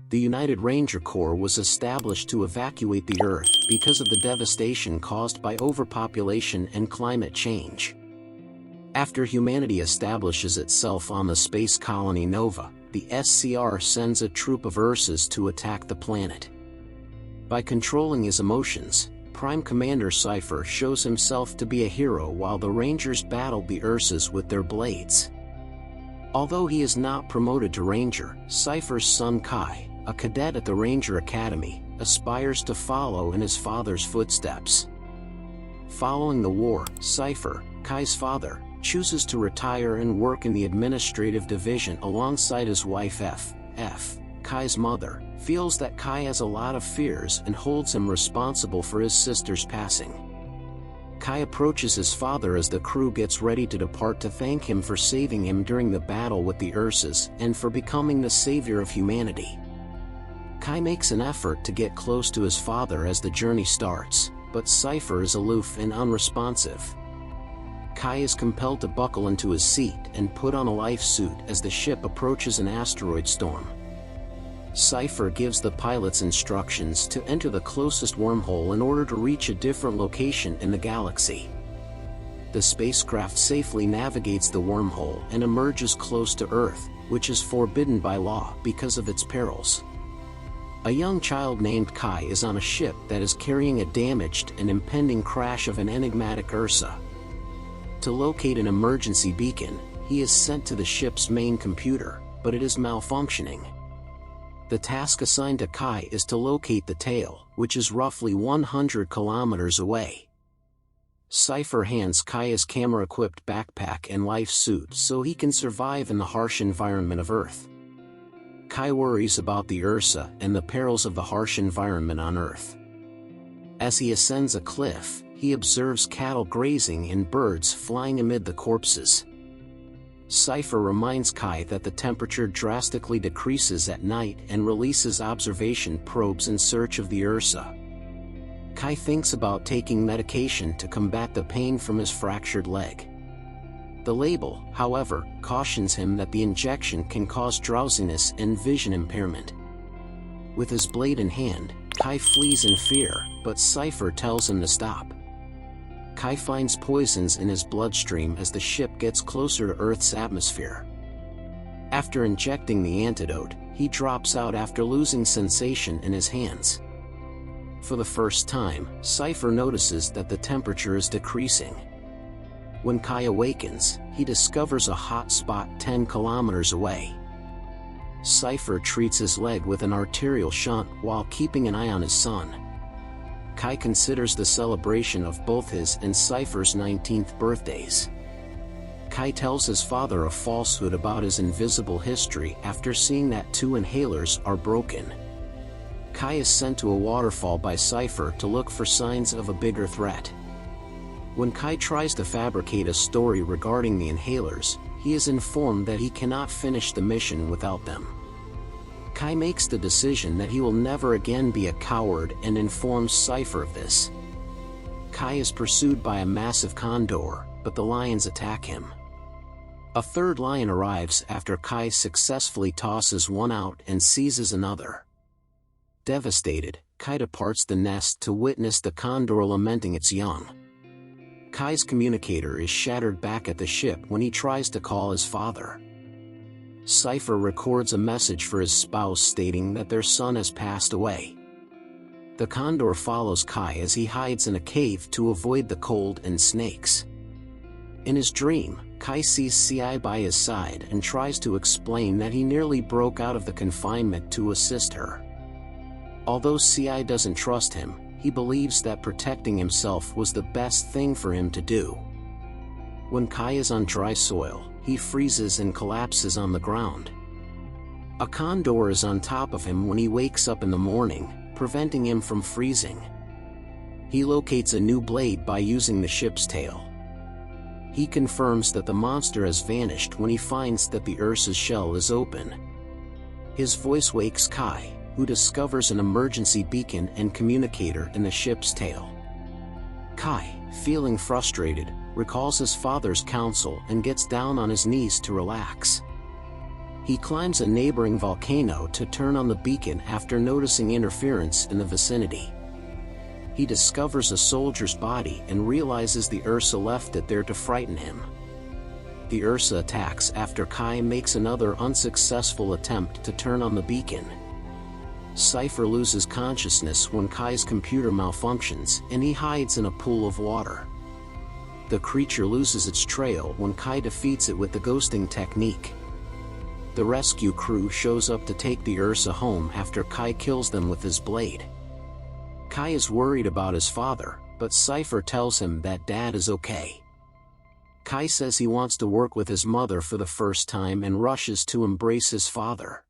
The United Ranger Corps was established to evacuate the Earth because of the devastation caused by overpopulation and climate change. After humanity establishes itself on the space colony Nova, the SCR sends a troop of Ursas to attack the planet. By controlling his emotions, Prime Commander Cypher shows himself to be a hero while the Rangers battle the Ursas with their blades. Although he is not promoted to Ranger, Cypher's son Kai, a cadet at the Ranger Academy, aspires to follow in his father's footsteps. Following the war, Cypher, Kai's father, chooses to retire and work in the administrative division alongside his wife F. Kai's mother feels that Kai has a lot of fears and holds him responsible for his sister's passing. Kai approaches his father as the crew gets ready to depart to thank him for saving him during the battle with the Ursas and for becoming the savior of humanity. Kai makes an effort to get close to his father as the journey starts, but Cypher is aloof and unresponsive. Kai is compelled to buckle into his seat and put on a life suit as the ship approaches an asteroid storm. Cypher gives the pilots instructions to enter the closest wormhole in order to reach a different location in the galaxy. The spacecraft safely navigates the wormhole and emerges close to Earth, which is forbidden by law because of its perils. A young child named Kai is on a ship that is carrying a damaged and impending crash of an enigmatic Ursa. To locate an emergency beacon, he is sent to the ship's main computer, but it is malfunctioning. The task assigned to Kai is to locate the tail, which is roughly 100 kilometers away. Cypher hands Kai his camera-equipped backpack and life suit so he can survive in the harsh environment of Earth. Kai worries about the Ursa and the perils of the harsh environment on Earth. As he ascends a cliff, he observes cattle grazing and birds flying amid the corpses. Cypher reminds Kai that the temperature drastically decreases at night and releases observation probes in search of the Ursa. Kai thinks about taking medication to combat the pain from his fractured leg. The label, however, cautions him that the injection can cause drowsiness and vision impairment. With his blade in hand, Kai flees in fear, but Cypher tells him to stop. Kai finds poisons in his bloodstream as the ship gets closer to Earth's atmosphere. After injecting the antidote, he drops out after losing sensation in his hands. For the first time, Cypher notices that the temperature is decreasing. When Kai awakens, he discovers a hot spot 10 kilometers away. Cypher treats his leg with an arterial shunt while keeping an eye on his son. Kai considers the celebration of both his and Cypher's 19th birthdays. Kai tells his father a falsehood about his invisible history after seeing that 2 inhalers are broken. Kai is sent to a waterfall by Cypher to look for signs of a bigger threat. When Kai tries to fabricate a story regarding the inhalers, he is informed that he cannot finish the mission without them. Kai makes the decision that he will never again be a coward and informs Cypher of this. Kai is pursued by a massive condor, but the lions attack him. A third lion arrives after Kai successfully tosses one out and seizes another. Devastated, Kai departs the nest to witness the condor lamenting its young. Kai's communicator is shattered back at the ship when he tries to call his father. Cypher records a message for his spouse stating that their son has passed away. The condor follows Kai as he hides in a cave to avoid the cold and snakes. In his dream, Kai sees CI by his side and tries to explain that he nearly broke out of the confinement to assist her. Although CI doesn't trust him, he believes that protecting himself was the best thing for him to do. When Kai is on dry soil, he freezes and collapses on the ground. A condor is on top of him when he wakes up in the morning, preventing him from freezing. He locates a new blade by using the ship's tail. He confirms that the monster has vanished when he finds that the Ursa's shell is open. His voice wakes Kai, who discovers an emergency beacon and communicator in the ship's tail. Kai, feeling frustrated, recalls his father's counsel and gets down on his knees to relax. He climbs a neighboring volcano to turn on the beacon after noticing interference in the vicinity. He discovers a soldier's body and realizes the Ursa left it there to frighten him. The Ursa attacks after Kai makes another unsuccessful attempt to turn on the beacon. Cypher loses consciousness when Kai's computer malfunctions and he hides in a pool of water. The creature loses its trail when Kai defeats it with the ghosting technique. The rescue crew shows up to take the Ursa home after Kai kills them with his blade. Kai is worried about his father, but Cypher tells him that Dad is okay. Kai says he wants to work with his mother for the first time and rushes to embrace his father.